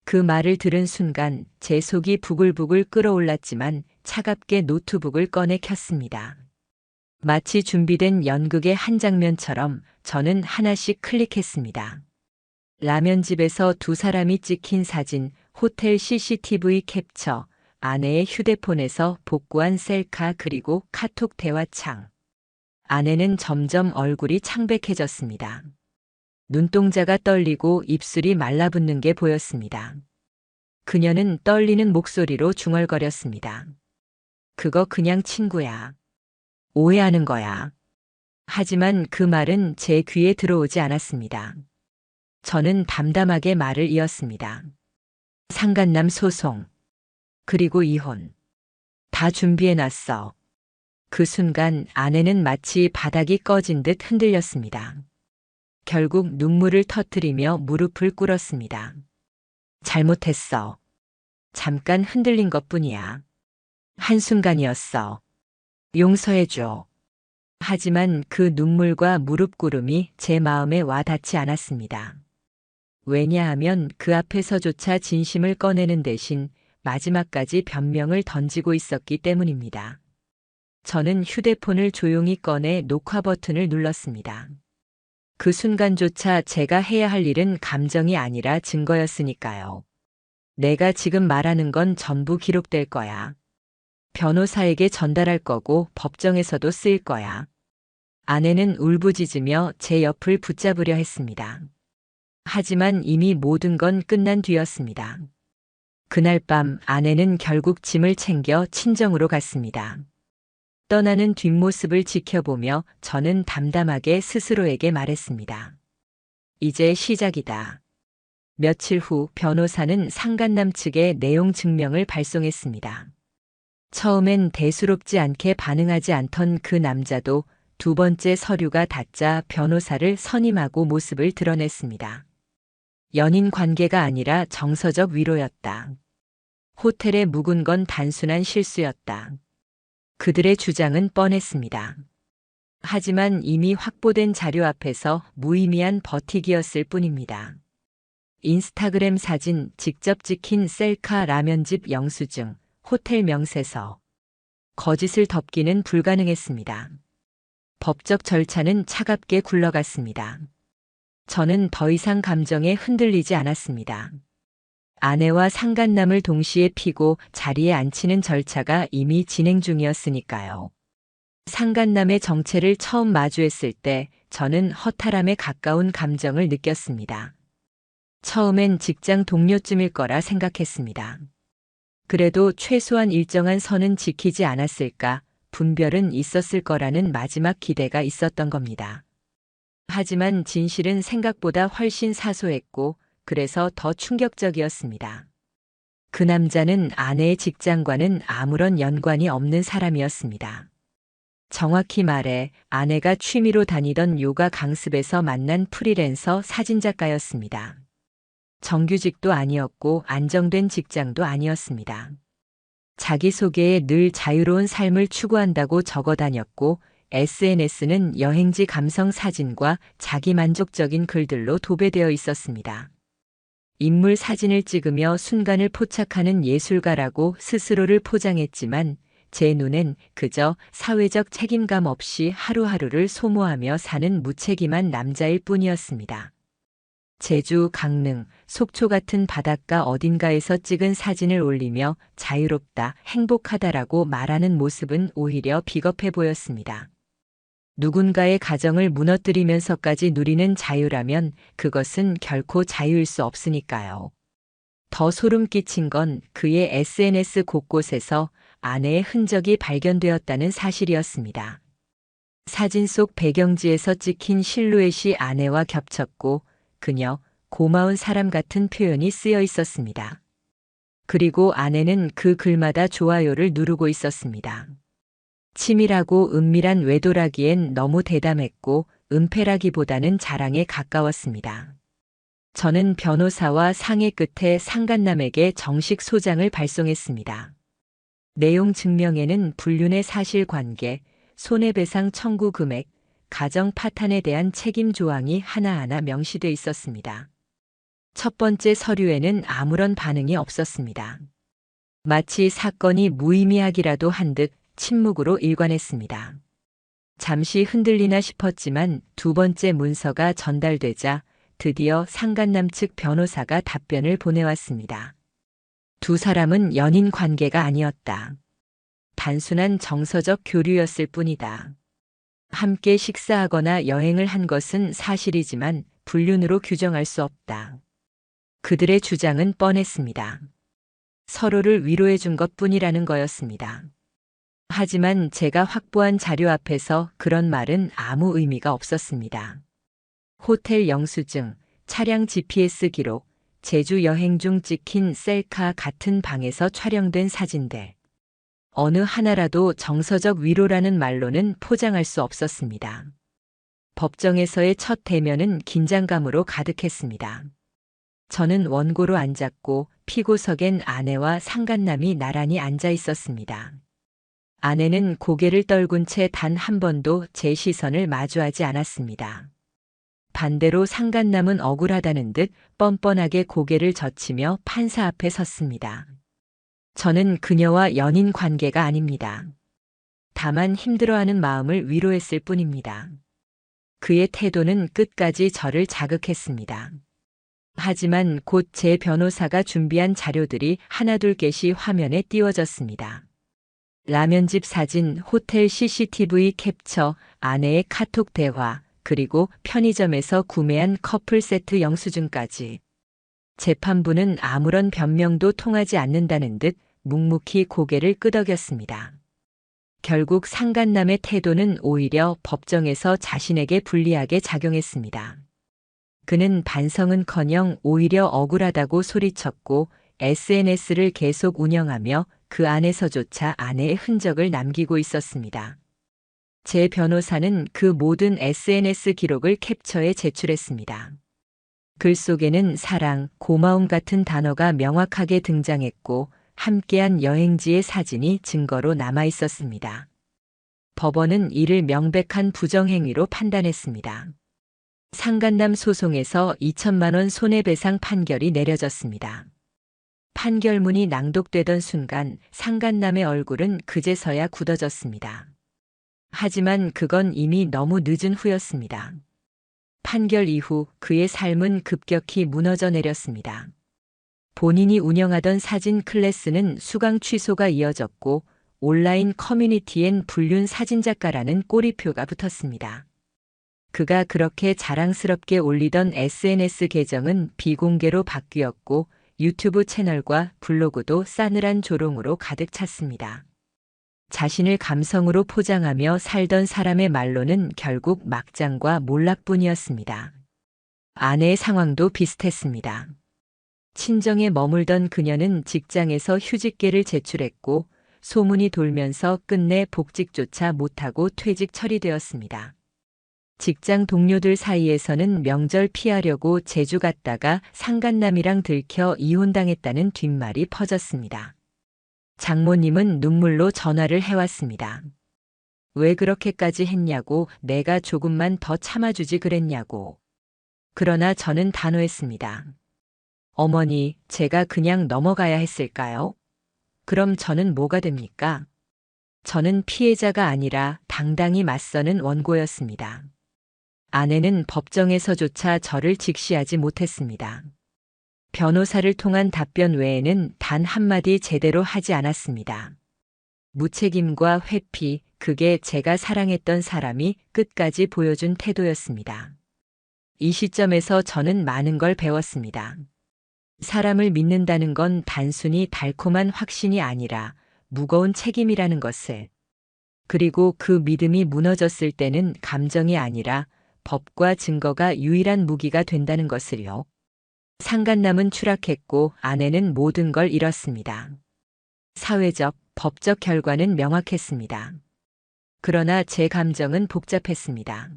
그 말을 들은 순간 제 속이 부글부글 끓어올랐지만 차갑게 노트북을 꺼내 켰습니다. 마치 준비된 연극의 한 장면처럼 저는 하나씩 클릭했습니다. 라면집에서 두 사람이 찍힌 사진, 호텔 CCTV 캡처, 아내의 휴대폰에서 복구한 셀카 그리고 카톡 대화창. 아내는 점점 얼굴이 창백해졌습니다. 눈동자가 떨리고 입술이 말라붙는 게 보였습니다. 그녀는 떨리는 목소리로 중얼거렸습니다. 그거 그냥 친구야. 오해하는 거야. 하지만 그 말은 제 귀에 들어오지 않았습니다. 저는 담담하게 말을 이었습니다. 상간남 소송. 그리고 이혼. 다 준비해놨어. 그 순간 아내는 마치 바닥이 꺼진 듯 흔들렸습니다. 결국 눈물을 터뜨리며 무릎을 꿇었습니다. 잘못했어. 잠깐 흔들린 것뿐이야. 한순간이었어. 용서해줘. 하지만 그 눈물과 무릎 꿇음이 제 마음에 와 닿지 않았습니다. 왜냐하면 그 앞에서조차 진심을 꺼내는 대신 마지막까지 변명을 던지고 있었기 때문입니다. 저는 휴대폰을 조용히 꺼내 녹화 버튼을 눌렀습니다. 그 순간조차 제가 해야 할 일은 감정이 아니라 증거였으니까요. 내가 지금 말하는 건 전부 기록될 거야. 변호사에게 전달할 거고 법정에서도 쓰일 거야. 아내는 울부짖으며 제 옆을 붙잡으려 했습니다. 하지만 이미 모든 건 끝난 뒤였습니다. 그날 밤 아내는 결국 짐을 챙겨 친정으로 갔습니다. 떠나는 뒷모습을 지켜보며 저는 담담하게 스스로에게 말했습니다. 이제 시작이다. 며칠 후 변호사는 상간남 측에 내용 증명을 발송했습니다. 처음엔 대수롭지 않게 반응하지 않던 그 남자도 두 번째 서류가 닿자 변호사를 선임하고 모습을 드러냈습니다. 연인 관계가 아니라 정서적 위로였다. 호텔에 묵은 건 단순한 실수였다. 그들의 주장은 뻔했습니다. 하지만 이미 확보된 자료 앞에서 무의미한 버티기였을 뿐입니다. 인스타그램 사진, 직접 찍힌 셀카, 라면집 영수증, 호텔 명세서. 거짓을 덮기는 불가능했습니다. 법적 절차는 차갑게 굴러갔습니다. 저는 더 이상 감정에 흔들리지 않았습니다. 아내와 상간남을 동시에 피고 자리에 앉히는 절차가 이미 진행 중이었으니까요. 상간남의 정체를 처음 마주했을 때 저는 허탈함에 가까운 감정을 느꼈습니다. 처음엔 직장 동료쯤일 거라 생각했습니다. 그래도 최소한 일정한 선은 지키지 않았을까, 분별은 있었을 거라는 마지막 기대가 있었던 겁니다. 하지만 진실은 생각보다 훨씬 사소했고, 그래서 더 충격적이었습니다. 그 남자는 아내의 직장과는 아무런 연관이 없는 사람이었습니다. 정확히 말해 아내가 취미로 다니던 요가 강습에서 만난 프리랜서 사진작가였습니다. 정규직도 아니었고 안정된 직장도 아니었습니다. 자기소개에 늘 자유로운 삶을 추구한다고 적어 다녔고 SNS는 여행지 감성 사진과 자기만족적인 글들로 도배되어 있었습니다. 인물 사진을 찍으며 순간을 포착하는 예술가라고 스스로를 포장했지만 제 눈엔 그저 사회적 책임감 없이 하루하루를 소모하며 사는 무책임한 남자일 뿐이었습니다. 제주, 강릉, 속초 같은 바닷가 어딘가에서 찍은 사진을 올리며 자유롭다, 행복하다라고 말하는 모습은 오히려 비겁해 보였습니다. 누군가의 가정을 무너뜨리면서까지 누리는 자유라면 그것은 결코 자유일 수 없으니까요. 더 소름 끼친 건 그의 SNS 곳곳에서 아내의 흔적이 발견되었다는 사실이었습니다. 사진 속 배경지에서 찍힌 실루엣이 아내와 겹쳤고 그녀 고마운 사람 같은 표현이 쓰여 있었습니다. 그리고 아내는 그 글마다 좋아요를 누르고 있었습니다. 치밀하고 은밀한 외도라기엔 너무 대담했고 은폐라기보다는 자랑에 가까웠습니다. 저는 변호사와 상의 끝에 상간남에게 정식 소장을 발송했습니다. 내용 증명에는 불륜의 사실관계, 손해배상 청구 금액, 가정 파탄에 대한 책임 조항이 하나하나 명시돼 있었습니다. 첫 번째 서류에는 아무런 반응이 없었습니다. 마치 사건이 무의미하기라도 한 듯 침묵으로 일관했습니다. 잠시 흔들리나 싶었지만 두 번째 문서가 전달되자 드디어 상간남 측 변호사가 답변을 보내왔습니다. 두 사람은 연인 관계가 아니었다. 단순한 정서적 교류였을 뿐이다. 함께 식사하거나 여행을 한 것은 사실이지만 불륜으로 규정할 수 없다. 그들의 주장은 뻔했습니다. 서로를 위로해 준 것뿐이라는 거였습니다. 하지만 제가 확보한 자료 앞에서 그런 말은 아무 의미가 없었습니다. 호텔 영수증, 차량 GPS 기록, 제주 여행 중 찍힌 셀카 같은 방에서 촬영된 사진들. 어느 하나라도 정서적 위로라는 말로는 포장할 수 없었습니다. 법정에서의 첫 대면은 긴장감으로 가득했습니다. 저는 원고로 앉았고 피고석엔 아내와 상간남이 나란히 앉아 있었습니다. 아내는 고개를 떨군 채 단 한 번도 제 시선을 마주하지 않았습니다. 반대로 상간남은 억울하다는 듯 뻔뻔하게 고개를 젖히며 판사 앞에 섰습니다. 저는 그녀와 연인 관계가 아닙니다. 다만 힘들어하는 마음을 위로했을 뿐입니다. 그의 태도는 끝까지 저를 자극했습니다. 하지만 곧 제 변호사가 준비한 자료들이 하나둘 겟이 화면에 띄워졌습니다. 라면집 사진, 호텔 CCTV 캡처, 아내의 카톡 대화, 그리고 편의점에서 구매한 커플 세트 영수증까지. 재판부는 아무런 변명도 통하지 않는다는 듯 묵묵히 고개를 끄덕였습니다. 결국 상간남의 태도는 오히려 법정에서 자신에게 불리하게 작용했습니다. 그는 반성은커녕 오히려 억울하다고 소리쳤고 SNS를 계속 운영하며 그 안에서조차 아내의 흔적을 남기고 있었습니다. 제 변호사는 그 모든 SNS 기록을 캡처해 제출했습니다. 글 속에는 사랑, 고마움 같은 단어가 명확하게 등장했고 함께한 여행지의 사진이 증거로 남아 있었습니다. 법원은 이를 명백한 부정행위로 판단했습니다. 상간남 소송에서 2천만 원 손해배상 판결이 내려졌습니다. 판결문이 낭독되던 순간 상간남의 얼굴은 그제서야 굳어졌습니다. 하지만 그건 이미 너무 늦은 후였습니다. 판결 이후 그의 삶은 급격히 무너져 내렸습니다. 본인이 운영하던 사진 클래스는 수강 취소가 이어졌고 온라인 커뮤니티엔 불륜 사진작가라는 꼬리표가 붙었습니다. 그가 그렇게 자랑스럽게 올리던 SNS 계정은 비공개로 바뀌었고 유튜브 채널과 블로그도 싸늘한 조롱으로 가득 찼습니다. 자신을 감성으로 포장하며 살던 사람의 말로는 결국 막장과 몰락뿐이었습니다. 아내의 상황도 비슷했습니다. 친정에 머물던 그녀는 직장에서 휴직계를 제출했고 소문이 돌면서 끝내 복직조차 못하고 퇴직 처리되었습니다. 직장 동료들 사이에서는 명절 피하려고 제주 갔다가 상간남이랑 들켜 이혼당했다는 뒷말이 퍼졌습니다. 장모님은 눈물로 전화를 해왔습니다. 왜 그렇게까지 했냐고, 내가 조금만 더 참아주지 그랬냐고. 그러나 저는 단호했습니다. 어머니, 제가 그냥 넘어가야 했을까요? 그럼 저는 뭐가 됩니까? 저는 피해자가 아니라 당당히 맞서는 원고였습니다. 아내는 법정에서조차 저를 직시하지 못했습니다. 변호사를 통한 답변 외에는 단 한마디 제대로 하지 않았습니다. 무책임과 회피, 그게 제가 사랑했던 사람이 끝까지 보여준 태도였습니다. 이 시점에서 저는 많은 걸 배웠습니다. 사람을 믿는다는 건 단순히 달콤한 확신이 아니라 무거운 책임이라는 것을. 그리고 그 믿음이 무너졌을 때는 감정이 아니라 법과 증거가 유일한 무기가 된다는 것을요. 상간남은 추락했고 아내는 모든 걸 잃었습니다. 사회적, 법적 결과는 명확했습니다. 그러나 제 감정은 복잡했습니다.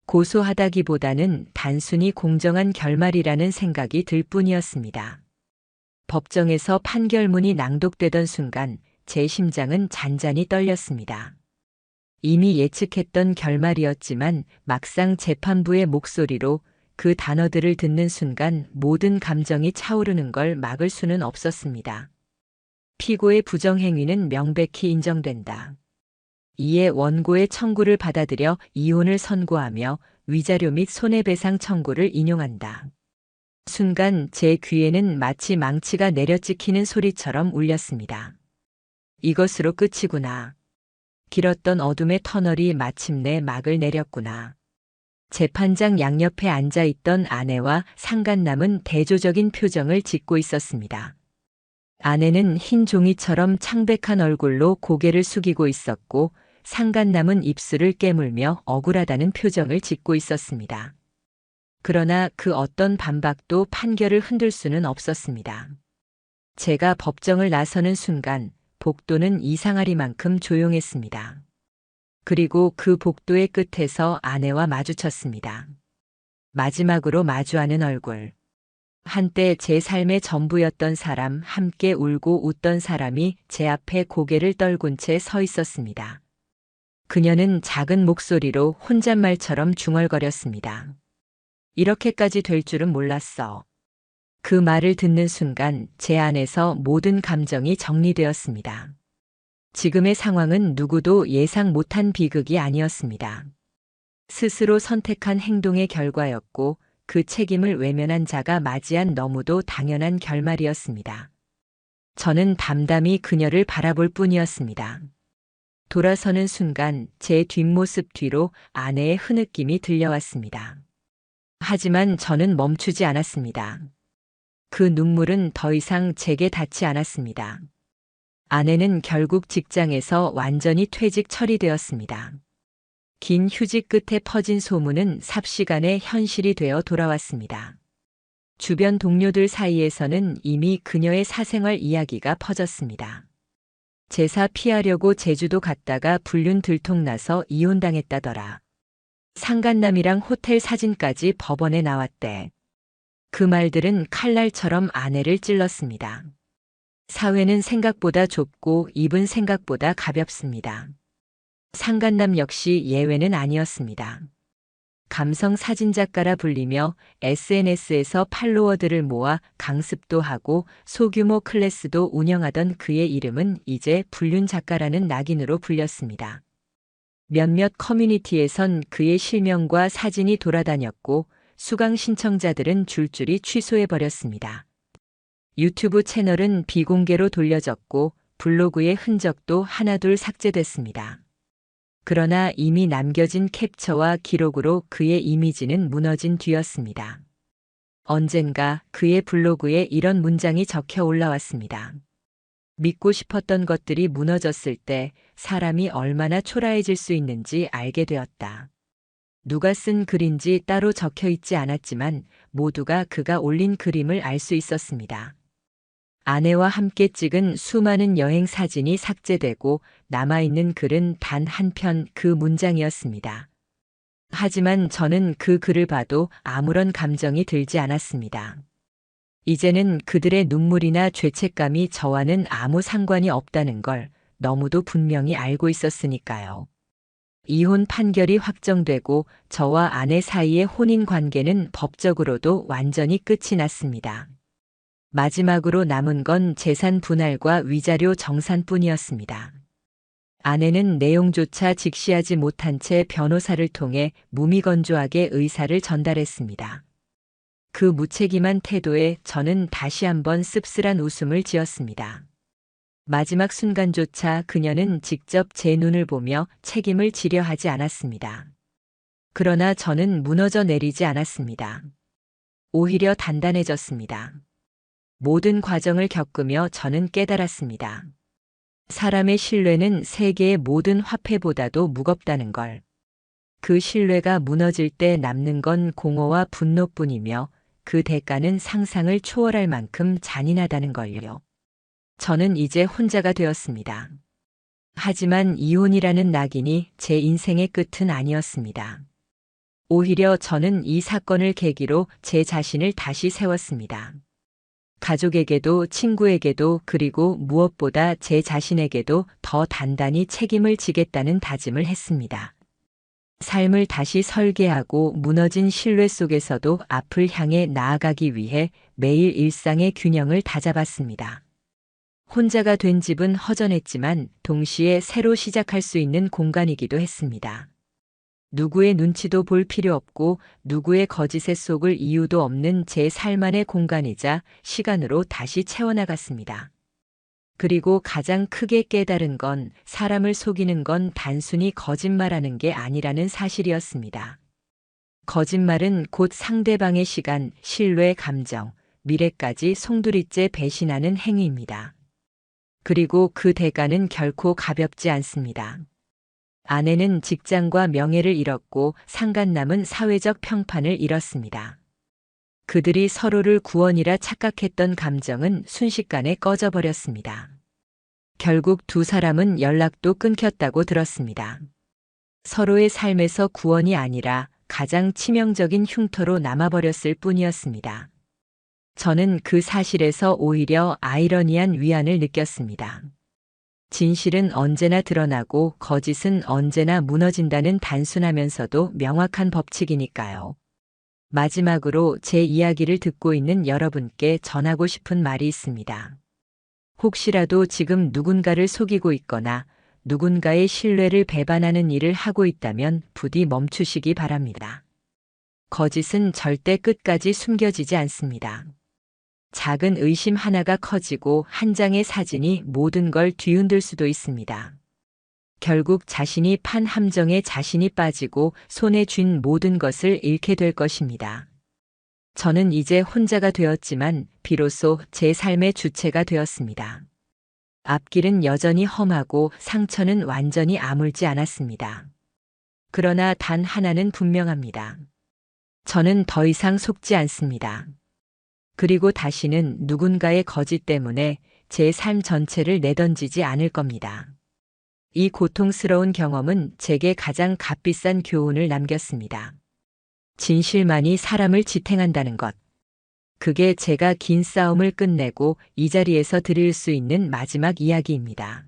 고소하다기보다는 단순히 공정한 결말이라는 생각이 들 뿐이었습니다. 법정에서 판결문이 낭독되던 순간 제 심장은 잔잔히 떨렸습니다. 이미 예측했던 결말이었지만 막상 재판부의 목소리로 그 단어들을 듣는 순간 모든 감정이 차오르는 걸 막을 수는 없었습니다. 피고의 부정행위는 명백히 인정된다. 이에 원고의 청구를 받아들여 이혼을 선고하며 위자료 및 손해배상 청구를 인용한다. 순간 제 귀에는 마치 망치가 내려찍히는 소리처럼 울렸습니다. 이것으로 끝이구나. 길었던 어둠의 터널이 마침내 막을 내렸구나. 재판장 양옆에 앉아있던 아내와 상간남은 대조적인 표정을 짓고 있었습니다. 아내는 흰 종이처럼 창백한 얼굴로 고개를 숙이고 있었고 상간남은 입술을 깨물며 억울하다는 표정을 짓고 있었습니다. 그러나 그 어떤 반박도 판결을 흔들 수는 없었습니다. 제가 법정을 나서는 순간 복도는 이상하리만큼 조용했습니다. 그리고 그 복도의 끝에서 아내와 마주쳤습니다. 마지막으로 마주하는 얼굴. 한때 제 삶의 전부였던 사람, 함께 울고 웃던 사람이 제 앞에 고개를 떨군 채 서 있었습니다. 그녀는 작은 목소리로 혼잣말처럼 중얼거렸습니다. 이렇게까지 될 줄은 몰랐어. 그 말을 듣는 순간 제 안에서 모든 감정이 정리되었습니다. 지금의 상황은 누구도 예상 못한 비극이 아니었습니다. 스스로 선택한 행동의 결과였고 그 책임을 외면한 자가 맞이한 너무도 당연한 결말이었습니다. 저는 담담히 그녀를 바라볼 뿐이었습니다. 돌아서는 순간 제 뒷모습 뒤로 아내의 흐느낌이 들려왔습니다. 하지만 저는 멈추지 않았습니다. 그 눈물은 더 이상 제게 닿지 않았습니다. 아내는 결국 직장에서 완전히 퇴직 처리되었습니다. 긴 휴직 끝에 퍼진 소문은 삽시간에 현실이 되어 돌아왔습니다. 주변 동료들 사이에서는 이미 그녀의 사생활 이야기가 퍼졌습니다. 제사 피하려고 제주도 갔다가 불륜 들통나서 이혼당했다더라. 상간남이랑 호텔 사진까지 법원에 나왔대. 그 말들은 칼날처럼 아내를 찔렀습니다. 사회는 생각보다 좁고 입은 생각보다 가볍습니다. 상간남 역시 예외는 아니었습니다. 감성 사진작가라 불리며 SNS에서 팔로워들을 모아 강습도 하고 소규모 클래스도 운영하던 그의 이름은 이제 불륜 작가라는 낙인으로 불렸습니다. 몇몇 커뮤니티에선 그의 실명과 사진이 돌아다녔고 수강 신청자들은 줄줄이 취소해버렸습니다. 유튜브 채널은 비공개로 돌려졌고 블로그의 흔적도 하나둘 삭제됐습니다. 그러나 이미 남겨진 캡처와 기록으로 그의 이미지는 무너진 뒤였습니다. 언젠가 그의 블로그에 이런 문장이 적혀 올라왔습니다. 믿고 싶었던 것들이 무너졌을 때 사람이 얼마나 초라해질 수 있는지 알게 되었다. 누가 쓴 글인지 따로 적혀 있지 않았지만 모두가 그가 올린 그림을 알 수 있었습니다. 아내와 함께 찍은 수많은 여행 사진이 삭제되고 남아있는 글은 단 한 편 그 문장이었습니다. 하지만 저는 그 글을 봐도 아무런 감정이 들지 않았습니다. 이제는 그들의 눈물이나 죄책감이 저와는 아무 상관이 없다는 걸 너무도 분명히 알고 있었으니까요. 이혼 판결이 확정되고 저와 아내 사이의 혼인 관계는 법적으로도 완전히 끝이 났습니다. 마지막으로 남은 건 재산 분할과 위자료 정산뿐이었습니다. 아내는 내용조차 직시하지 못한 채 변호사를 통해 무미건조하게 의사를 전달했습니다. 그 무책임한 태도에 저는 다시 한번 씁쓸한 웃음을 지었습니다. 마지막 순간조차 그녀는 직접 제 눈을 보며 책임을 지려 하지 않았습니다. 그러나 저는 무너져 내리지 않았습니다. 오히려 단단해졌습니다. 모든 과정을 겪으며 저는 깨달았습니다. 사람의 신뢰는 세계의 모든 화폐보다도 무겁다는 걸. 그 신뢰가 무너질 때 남는 건 공허와 분노뿐이며 그 대가는 상상을 초월할 만큼 잔인하다는 걸요. 저는 이제 혼자가 되었습니다. 하지만 이혼이라는 낙인이 제 인생의 끝은 아니었습니다. 오히려 저는 이 사건을 계기로 제 자신을 다시 세웠습니다. 가족에게도 친구에게도 그리고 무엇보다 제 자신에게도 더 단단히 책임을 지겠다는 다짐을 했습니다. 삶을 다시 설계하고 무너진 신뢰 속에서도 앞을 향해 나아가기 위해 매일 일상의 균형을 다잡았습니다. 혼자가 된 집은 허전했지만 동시에 새로 시작할 수 있는 공간이기도 했습니다. 누구의 눈치도 볼 필요 없고 누구의 거짓에 속을 이유도 없는 제 삶 안의 공간이자 시간으로 다시 채워나갔습니다. 그리고 가장 크게 깨달은 건 사람을 속이는 건 단순히 거짓말하는 게 아니라는 사실이었습니다. 거짓말은 곧 상대방의 시간, 신뢰, 감정, 미래까지 송두리째 배신하는 행위입니다. 그리고 그 대가는 결코 가볍지 않습니다. 아내는 직장과 명예를 잃었고 상간남은 사회적 평판을 잃었습니다. 그들이 서로를 구원이라 착각했던 감정은 순식간에 꺼져버렸습니다. 결국 두 사람은 연락도 끊겼다고 들었습니다. 서로의 삶에서 구원이 아니라 가장 치명적인 흉터로 남아버렸을 뿐이었습니다. 저는 그 사실에서 오히려 아이러니한 위안을 느꼈습니다. 진실은 언제나 드러나고 거짓은 언제나 무너진다는 단순하면서도 명확한 법칙이니까요. 마지막으로 제 이야기를 듣고 있는 여러분께 전하고 싶은 말이 있습니다. 혹시라도 지금 누군가를 속이고 있거나 누군가의 신뢰를 배반하는 일을 하고 있다면 부디 멈추시기 바랍니다. 거짓은 절대 끝까지 숨겨지지 않습니다. 작은 의심 하나가 커지고 한 장의 사진이 모든 걸 뒤흔들 수도 있습니다. 결국 자신이 판 함정에 자신이 빠지고 손에 쥔 모든 것을 잃게 될 것입니다. 저는 이제 혼자가 되었지만 비로소 제 삶의 주체가 되었습니다. 앞길은 여전히 험하고 상처는 완전히 아물지 않았습니다. 그러나 단 하나는 분명합니다. 저는 더 이상 속지 않습니다. 그리고 다시는 누군가의 거짓 때문에 제 삶 전체를 내던지지 않을 겁니다. 이 고통스러운 경험은 제게 가장 값비싼 교훈을 남겼습니다. 진실만이 사람을 지탱한다는 것. 그게 제가 긴 싸움을 끝내고 이 자리에서 드릴 수 있는 마지막 이야기입니다.